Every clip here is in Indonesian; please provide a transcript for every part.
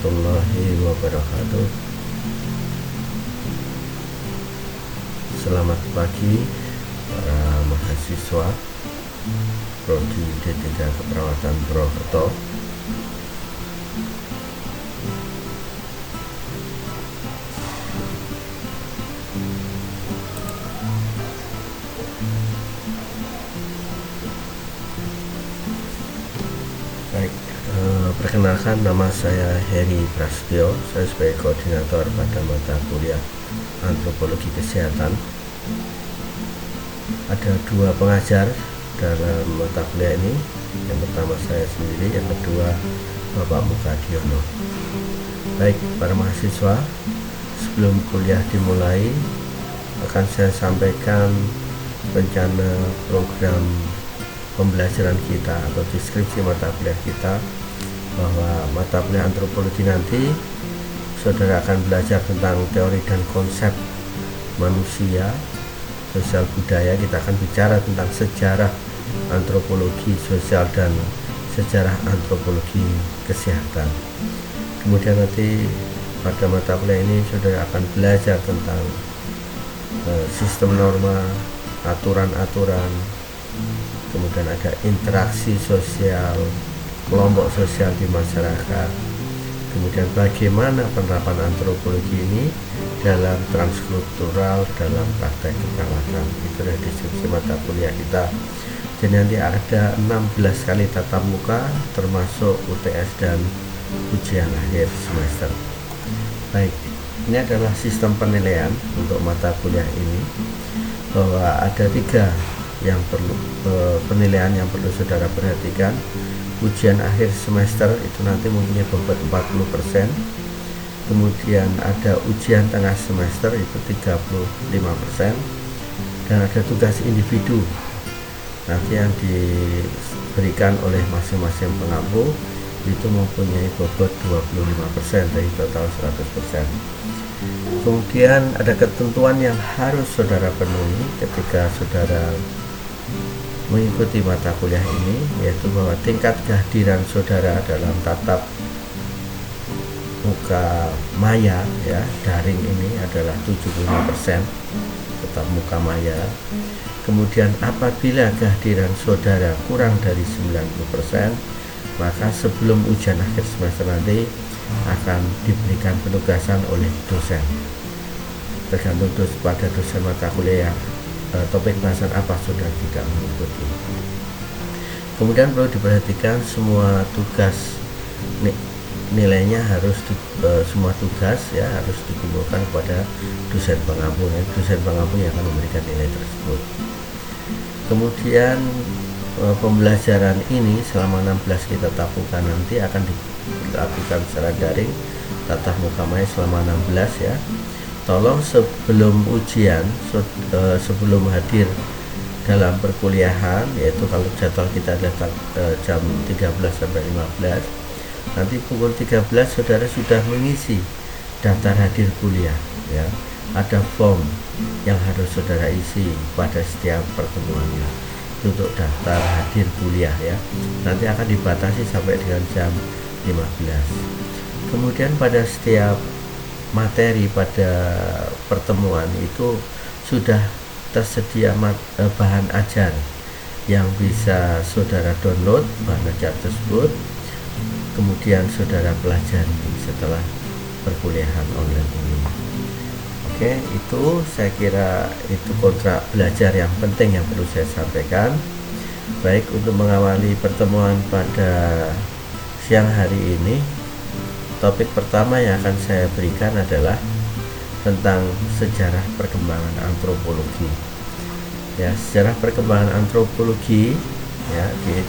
warahmatullahi wabarakatuh. Selamat pagi para mahasiswa Prodi D3 Keperawatan Purwokerto. Baik, perkenalkan, nama saya Heri Prasetyo. Saya sebagai koordinator pada mata kuliah Antropologi Kesehatan. Ada dua pengajar dalam mata kuliah ini. Yang pertama saya sendiri, yang kedua Bapak Mukadiono. Baik, para mahasiswa, sebelum kuliah dimulai akan saya sampaikan rencana program pembelajaran kita atau deskripsi mata kuliah kita, bahwa mata kuliah antropologi nanti saudara akan belajar tentang teori dan konsep manusia, sosial budaya. Kita akan bicara tentang sejarah antropologi sosial dan sejarah antropologi kesehatan. Kemudian nanti pada mata kuliah ini saudara akan belajar tentang sistem norma, aturan-aturan, kemudian ada interaksi sosial, kelompok sosial di masyarakat, kemudian bagaimana penerapan antropologi ini dalam transkultural, dalam praktek keperawatan. Itu adalah deskripsi mata kuliah kita. Jadi nanti ada 16 kali tatap muka termasuk UTS dan ujian akhir semester. Baik, ini adalah sistem penilaian untuk mata kuliah ini, bahwa ada 3 yang perlu penilaian yang perlu saudara perhatikan. Ujian akhir semester itu nanti mempunyai bobot 40%. Kemudian ada ujian tengah semester itu 35%, dan ada tugas individu nanti yang diberikan oleh masing-masing pengampu itu mempunyai bobot 25% dari total 100%. Kemudian ada ketentuan yang harus saudara penuhi ketika saudara mengikuti mata kuliah ini, yaitu bahwa tingkat kehadiran saudara dalam tatap muka maya daring ini adalah 75%, tatap muka maya. Kemudian apabila kehadiran saudara kurang dari 90%, maka sebelum ujian akhir semester nanti akan diberikan penugasan oleh dosen, tergantung pada dosen mata kuliah topik bahasan apa saudara tidak mengikuti. Kemudian perlu diperhatikan semua tugas nilainya harus semua tugas harus dikumpulkan kepada dosen pengampu. Dosen pengampu yang akan memberikan nilai tersebut. Kemudian pembelajaran ini selama 16 kita tapukan nanti akan dilakukan secara daring, tatap muka maya selama 16 . Tolong sebelum ujian, sebelum hadir dalam perkuliahan, yaitu kalau jadwal kita adalah jam 13 sampai 15, nanti pukul 13 saudara sudah mengisi daftar hadir kuliah. Ada form yang harus saudara isi pada setiap pertemuannya untuk daftar hadir kuliah. Nanti akan dibatasi sampai dengan jam 15. Kemudian pada setiap materi pada pertemuan itu sudah tersedia bahan ajar yang bisa saudara download bahan ajar tersebut, kemudian saudara pelajari setelah perkuliahan online ini. Oke, itu saya kira itu kontrak belajar yang penting yang perlu saya sampaikan. Baik, untuk mengawali pertemuan pada siang hari ini, topik pertama yang akan saya berikan adalah tentang sejarah perkembangan antropologi. Sejarah perkembangan antropologi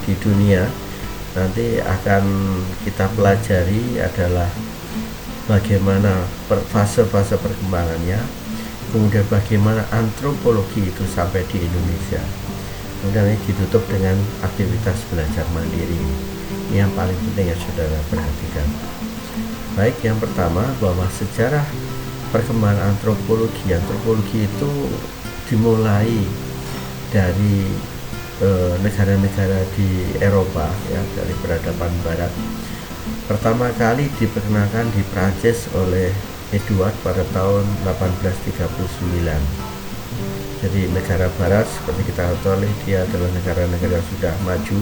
di dunia nanti akan kita pelajari adalah bagaimana fase-fase perkembangannya, kemudian bagaimana antropologi itu sampai di Indonesia. Kemudian ini ditutup dengan aktivitas belajar mandiri. Ini yang paling penting yang saudara perhatikan. Baik, yang pertama bahwa sejarah perkembangan antropologi itu dimulai dari negara-negara di Eropa dari peradaban Barat pertama kali diperkenalkan di Prancis oleh Edward pada tahun 1839. Jadi negara barat seperti kita ketahui dia adalah negara-negara yang sudah maju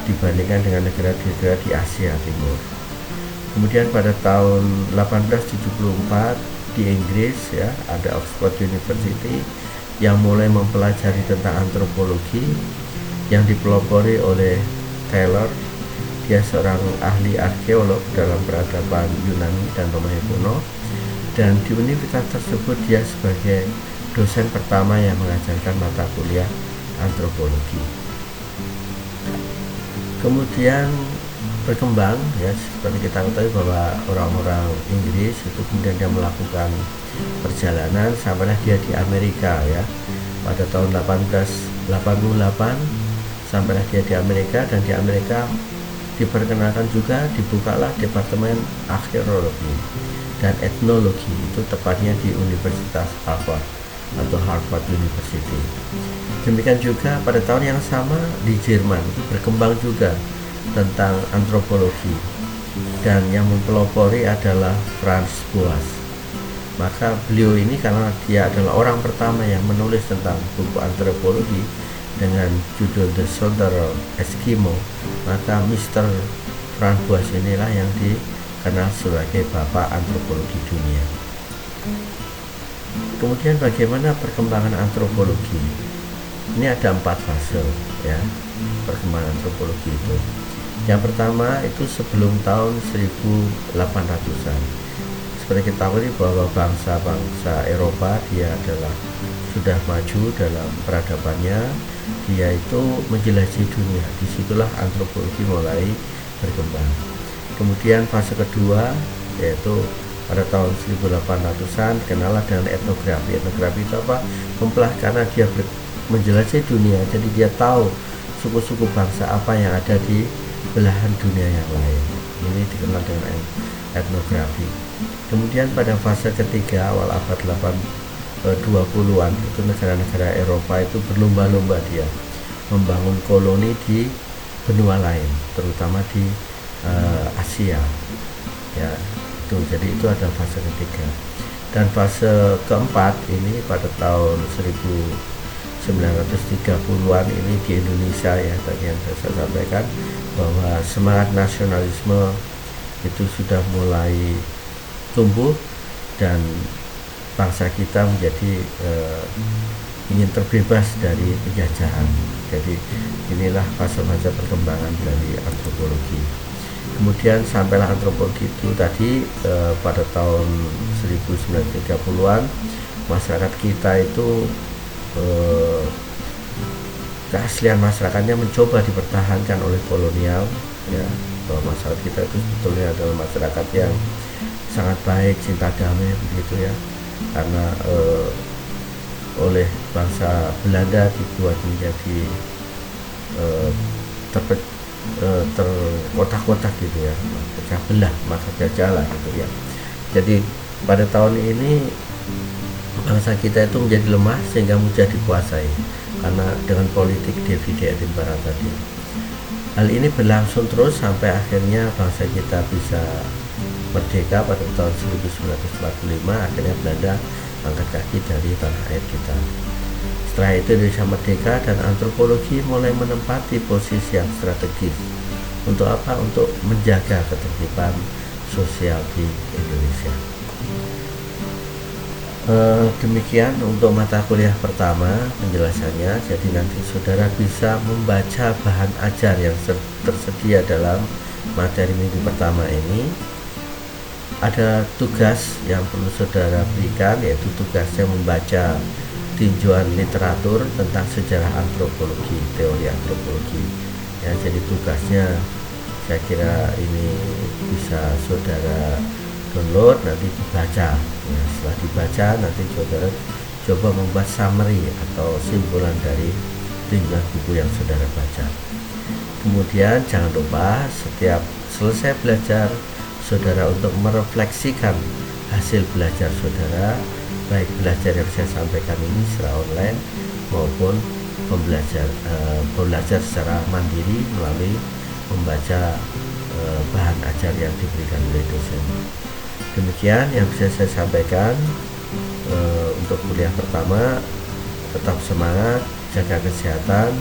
dibandingkan dengan negara-negara di Asia Timur. Kemudian pada tahun 1874 di Inggris ya ada Oxford University yang mulai mempelajari tentang antropologi yang dipelopori oleh Taylor. Dia seorang ahli arkeolog dalam peradaban Yunani dan Romawi kuno, dan di universitas tersebut dia sebagai dosen pertama yang mengajarkan mata kuliah antropologi. Kemudian berkembang ya, seperti kita ketahui bahwa orang-orang Inggris itu kemudian dia melakukan perjalanan sampailah dia di Amerika ya. Pada tahun 1888 sampailah dia di Amerika, dan di Amerika diperkenalkan juga dibukalah Departemen Arkeologi dan Etnologi, itu tepatnya di Universitas Harvard atau Harvard University. Demikian juga pada tahun yang sama di Jerman berkembang juga tentang antropologi, dan yang mempelopori adalah Franz Boas. Maka beliau ini karena dia adalah orang pertama yang menulis tentang buku antropologi dengan judul The Southern Eskimo, maka Mr. Franz Boas inilah yang dikenal sebagai bapak antropologi dunia. Kemudian bagaimana perkembangan antropologi? Ini ada 4 fase ya perkembangan antropologi itu. Yang pertama itu sebelum tahun 1800-an. Seperti kita tahu bahwa bangsa-bangsa Eropa dia adalah sudah maju dalam peradabannya, dia itu menjelajahi dunia. Disitulah antropologi mulai berkembang. Kemudian fase kedua yaitu pada tahun 1800-an kenalah dengan etnografi. Etnografi itu apa? Karena dia menjelajahi dunia, jadi dia tahu suku-suku bangsa apa yang ada di belahan dunia yang lain. Ini dikenal dengan etnografi. Kemudian pada fase ketiga awal abad 20-an itu negara-negara Eropa itu berlomba-lomba dia membangun koloni di benua lain, terutama di Asia ya. Jadi itu ada fase ketiga. Dan fase keempat ini pada tahun 1930-an ini di Indonesia ya, tadi yang saya sampaikan bahwa semangat nasionalisme itu sudah mulai tumbuh dan bangsa kita menjadi ingin terbebas dari penjajahan. Jadi inilah fase-fase perkembangan dari antropologi. Kemudian sampailah antropologi itu tadi pada tahun 1930-an masyarakat kita itu keaslian masyarakatnya mencoba dipertahankan oleh kolonial ya, bahwa masyarakat kita itu sebetulnya adalah masyarakat yang sangat baik, cinta damai begitu ya, karena oleh bangsa Belanda dibuat menjadi terkotak-kotak gitu ya, pecah belah, maka jajalah gitu ya. Jadi pada tahun ini bangsa kita itu menjadi lemah sehingga mudah dikuasai karena dengan politik divide et impera tadi. Hal ini berlangsung terus sampai akhirnya bangsa kita bisa merdeka pada tahun 1945. Akhirnya Belanda angkat kaki dari tanah air kita. Setelah itu Indonesia merdeka dan antropologi mulai menempati posisi yang strategis. Untuk apa? Untuk menjaga ketertiban sosial di Indonesia. Demikian untuk mata kuliah pertama penjelasannya. Jadi nanti saudara bisa membaca bahan ajar yang tersedia dalam materi minggu pertama ini. Ada tugas yang perlu saudara berikan, yaitu tugasnya membaca tinjauan literatur tentang sejarah antropologi, teori antropologi ya. Jadi tugasnya saya kira ini bisa saudara download, nanti dibaca ya. Setelah dibaca nanti saudara coba membuat summary atau simpulan dari tinjauan buku yang saudara baca. Kemudian jangan lupa setiap selesai belajar saudara untuk merefleksikan hasil belajar saudara, baik belajar yang saya sampaikan ini secara online maupun belajar secara mandiri melalui membaca bahan ajar yang diberikan oleh dosen. Demikian yang bisa saya sampaikan untuk kuliah pertama. Tetap semangat, jaga kesehatan.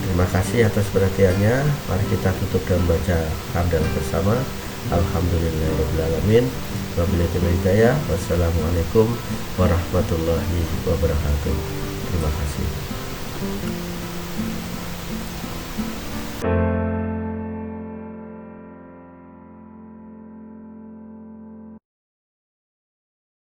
Terima kasih atas perhatiannya. Mari kita tutup dan baca hamdalah bersama. Alhamdulillahirrahmanirrahim. Wabillahi taufiq hidayah. Wassalamualaikum warahmatullahi wabarakatuh. Terima kasih.